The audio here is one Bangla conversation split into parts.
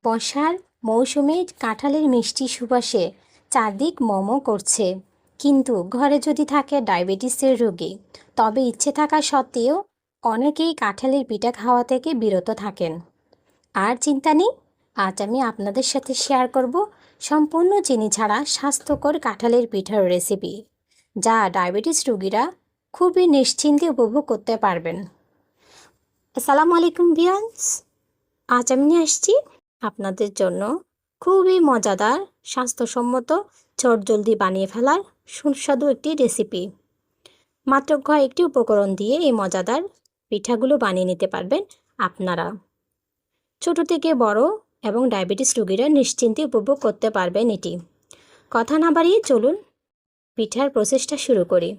বর্ষার মৌসুমে কাঁঠালের মিষ্টি সুবাসে চারদিক মমো করছে। কিন্তু ঘরে যদি থাকে ডায়াবেটিসের রোগী, তবে ইচ্ছে থাকা সত্ত্বেও অনেকেই কাঁঠালের পিঠা খাওয়া থেকে বিরত থাকেন। আর চিন্তা নেই, আজ আমি আপনাদের সাথে শেয়ার করব সম্পূর্ণ চিনি ছাড়া স্বাস্থ্যকর কাঁঠালের পিঠার রেসিপি, যা ডায়াবেটিস রোগীরা খুবই নিশ্চিন্তে উপভোগ করতে পারবেন। আসসালামু আলাইকুম ভিউয়ার্স, আজ আমি নিয়ে আসছি আপনাদের জন্য খুবই মজাদার, স্বাস্থ্যসম্মত, চটজলদি বানিয়ে ফেলার সুস্বাদু একটি রেসিপি। মাত্র কয়েকটি উপকরণ দিয়ে এই মজাদার পিঠাগুলো বানিয়ে নিতে পারবেন আপনারা। ছোট থেকে বড় এবং ডায়াবেটিস রোগীরা নিশ্চিন্তে উপভোগ করতে পারবেন এটি। কথা না বাড়িয়ে চলুন পিঠার প্রসেসটা শুরু করি।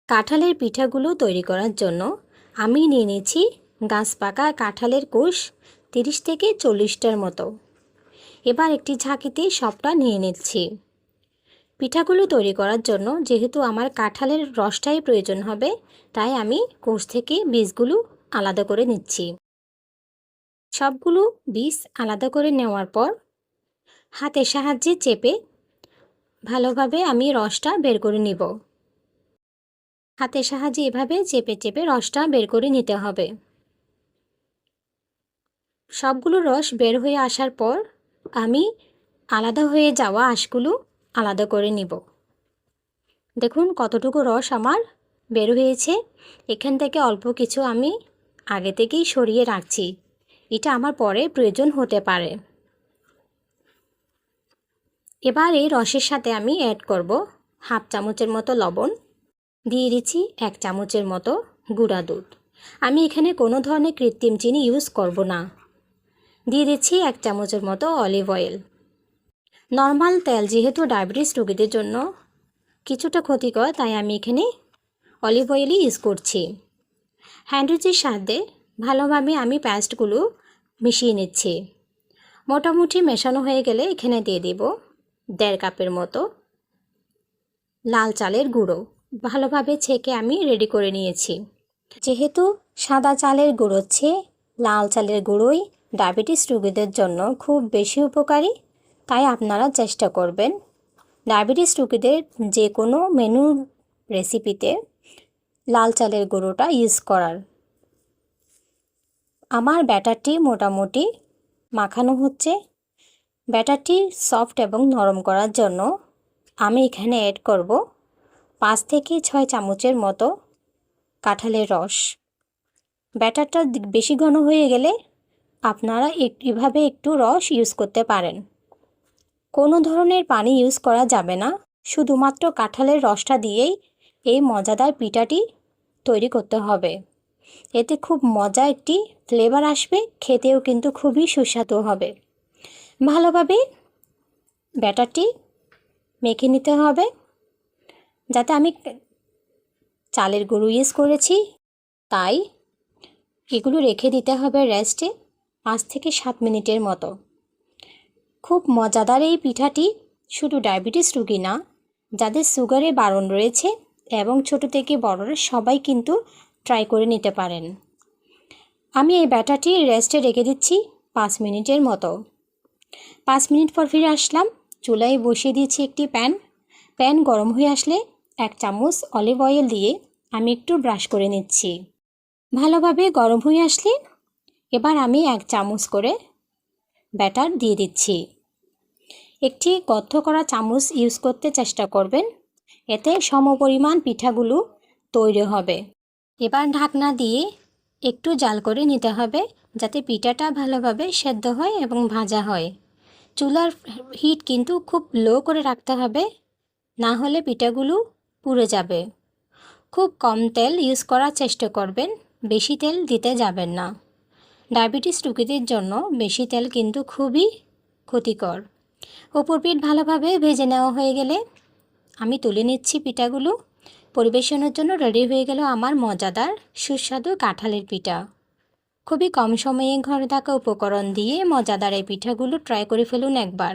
কাঁঠালের পিঠাগুলো তৈরি করার জন্য আমি নিয়ে নিয়েছি গাছ পাকা কাঁঠালের কোষ 30 থেকে 40টার মতো। এবার একটি ঝাঁকিতে সবটা নিয়ে নিচ্ছি। পিঠাগুলো তৈরি করার জন্য যেহেতু আমার কাঁঠালের রসটাই প্রয়োজন হবে, তাই আমি কোষ থেকে বীজগুলো আলাদা করে নিচ্ছি। সবগুলো বীজ আলাদা করে নেওয়ার পর হাতের সাহায্যে চেপে ভালোভাবে আমি রসটা বের করে নিব। হাতের সাহায্যে এভাবে চেপে চেপে রসটা বের করে নিতে হবে। সবগুলো রস বের হয়ে আসার পর আমি আলাদা হয়ে যাওয়া আঁশগুলো আলাদা করে নিব। দেখুন কতটুকু রস আমার বের হয়েছে। এখান থেকে অল্প কিছু আমি আগে থেকেই সরিয়ে রাখছি, এটা আমার পরে প্রয়োজন হতে পারে। এবার এই রসের সাথে আমি অ্যাড করব হাফ চামচের মতো লবণ, দিয়ে দিচ্ছি 1 চামচের মতো গুঁড়া দুধ। আমি এখানে কোনো ধরনের কৃত্রিম চিনি ইউজ করব না। দিয়ে দিচ্ছি 1 চামচের মতো অলিভ অয়েল। নর্মাল তেল যেহেতু ডায়াবেটিস রোগীদের জন্য কিছুটা ক্ষতিকর, তাই আমি এখানে অলিভ অয়েলই ইউজ করছি। হ্যান্ডউইচের সাথে ভালোভাবে আমি পেস্টগুলো মিশিয়ে নিচ্ছি। মোটামুটি মেশানো হয়ে গেলে এখানে দিয়ে দেব 1.5 কাপের মতো লাল চালের গুঁড়ো। ভালোভাবে ছেঁকে আমি রেডি করে নিয়েছি। যেহেতু সাদা চালের গুঁড়োর চেয়ে লাল চালের গুঁড়োই ডায়াবেটিস রোগীদের জন্য খুব বেশি উপকারী, তাই আপনারা চেষ্টা করবেন ডায়াবেটিস রোগীদের যে কোনো মেনু রেসিপিতে লাল চালের গুঁড়োটা ইউজ করার। আমার ব্যাটারটি মোটামুটি মাখানো হচ্ছে। ব্যাটারটি সফট এবং নরম করার জন্য আমি এখানে অ্যাড করব 5 থেকে 6 চামচের মতো কাঁঠালের রস। ব্যাটারটা বেশি ঘন হয়ে গেলে আপনারা এভাবে একটু রস ইউজ করতে পারেন। কোনো ধরনের পানি ইউজ করা যাবে না, শুধুমাত্র কাঁঠালের রসটা দিয়েই এই মজাদার পিঠাটি তৈরি করতে হবে। এতে খুব মজা একটি ফ্লেভার আসবে, খেতেও কিন্তু খুবই সুস্বাদু হবে। ভালোভাবে ব্যাটারটি মেখে নিতে হবে। যাতে আমি চালের গুঁড়ো ইউজ করেছি, তাই এগুলো রেখে দিতে হবে রেস্টে 5 থেকে 7 মিনিটের মতো। খুব মজাদার এই পিঠাটি শুধু ডায়াবেটিস রোগী না, যাদের সুগারে বারণ রয়েছে এবং ছোট থেকে বড়রা সবাই কিন্তু ট্রাই করে নিতে পারেন। আমি এই ব্যাটারটি রেস্টে রেখে দিচ্ছি 5 মিনিটের মতো। 5 মিনিট পর ফিরে আসলাম। চুলায় বসিয়ে দিয়েছি একটি প্যান গরম হয়ে আসলে 1 চামচ অলিভ অয়েল দিয়ে আমি একটু ব্রাশ করে নিচ্ছি। ভালোভাবে গরম হয়ে আসলে এবার আমি 1 চামচ করে ব্যাটার দিয়ে দিচ্ছি। একটি গর্ত করা চামচ ইউজ করতে চেষ্টা করবেন, এতে সমপরিমাণ পিঠাগুলো তৈরি হবে। এবার ঢাকনা দিয়ে একটু জাল করে নিতে হবে, যাতে পিঠাটা ভালোভাবে সেদ্ধ হয় এবং ভাজা হয়। চুলার হিট কিন্তু খুব লো করে রাখতে হবে, না হলে পিঠাগুলো পুড়ে যাবে। খুব কম তেল ইউজ করার চেষ্টা করবেন, বেশি তেল দিতে যাবেন না। ডায়াবেটিস রোগীদের জন্য বেশি তেল কিন্তু খুবই ক্ষতিকর। উপর পিঠ ভালোভাবে ভেজে নেওয়া হয়ে গেলে আমি তুলে নিচ্ছি পিঠাগুলো। পরিবেশনের জন্য রেডি হয়ে গেল আমার মজাদার সুস্বাদু কাঁঠালের পিঠা। খুবই কম সময়ে ঘরে থাকা উপকরণ দিয়ে মজাদার এই পিঠাগুলো ট্রাই করে ফেলুন একবার।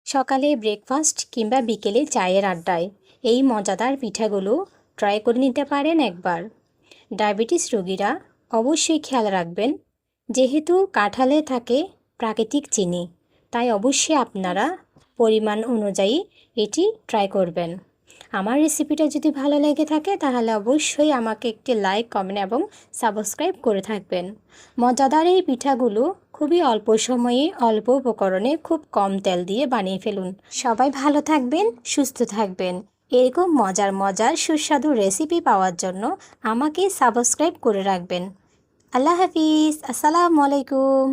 সকালে ব্রেকফাস্ট কিংবা বিকেলে চায়ের আড্ডায় এই মজাদার পিঠাগুলো ট্রাই করে নিতে পারেন একবার। ডায়াবেটিস রোগীরা অবশ্যই খেয়াল রাখবেন, যেহেতু কাঁঠালে থাকে প্রাকৃতিক চিনি, তাই অবশ্যই আপনারা পরিমাণ অনুযায়ী এটি ট্রাই করবেন। আমার রেসিপিটা যদি ভালো লেগে থাকে তাহলে অবশ্যই আমাকে একটি লাইক, কমেন্ট এবং সাবস্ক্রাইব করে থাকবেন। মজাদার এই পিঠাগুলো খুবই অল্প সময়ে অল্প উপকরণে খুব কম তেল দিয়ে বানিয়ে ফেলুন। সবাই ভালো থাকবেন, সুস্থ থাকবেন। এরকম মজার মজার সুস্বাদু রেসিপি পাওয়ার জন্য আমাকে সাবস্ক্রাইব করে রাখবেন। আল্লাহ হাফিজ। আসসালামু আলাইকুম।